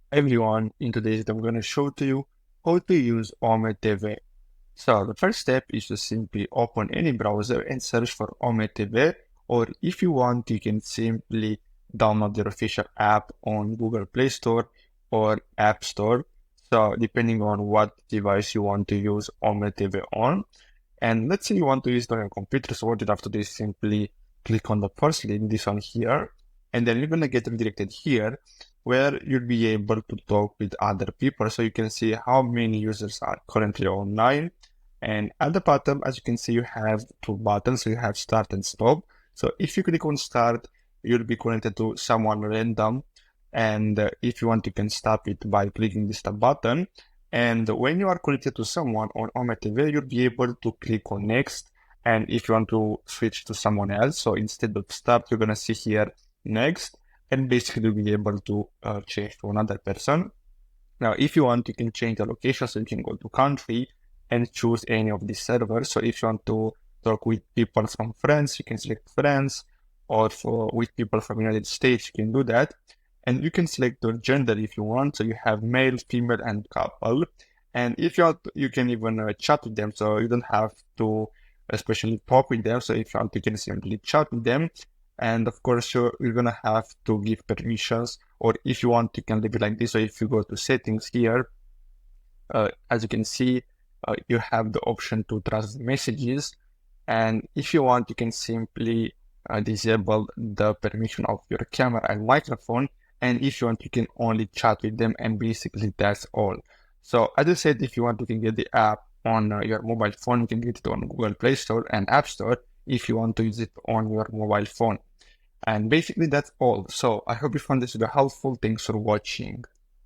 Everyone, in today's video, I'm going to show to you how to use OmeTV. So the first step is to simply open any browser and search for OmeTV, or if you want, you can simply download their official app on Google Play Store or App Store. So depending on what device you want to use OmeTV on. And let's say you want to use it on your computer, so what you have to do is simply click on the first link, this one here, and then you're going to get redirected here where you'll be able to talk with other people. So you can see how many users are currently online. And at the bottom, as you can see, you have two buttons. So you have start and stop. So if you click on start, you'll be connected to someone random. And if you want, you can stop it by clicking this button. And when you are connected to someone on OmeTV, you'll be able to click on next. And if you want to switch to someone else, so instead of stop, you're going to see here next, and basically be able to change to another person. Now, if you want, you can change the location, so you can go to country and choose any of these servers. So if you want to talk with people from France, you can select France, or with people from United States, you can do that. And you can select your gender if you want. So you have male, female, and couple. And if you want, you can even chat with them. So you don't have to especially talk with them. So if you want, you can simply chat with them. And of course, you're gonna have to give permissions, or if you want, you can leave it like this. So if you go to settings here, as you can see, you have the option to transfer messages. And if you want, you can simply disable the permission of your camera and microphone. And if you want, you can only chat with them, and basically that's all. So as I said, if you want, you can get the app on your mobile phone. You can get it on Google Play Store and App Store if you want to use it on your mobile phone. And basically that's all. So I hope you found this video helpful. Thanks for watching.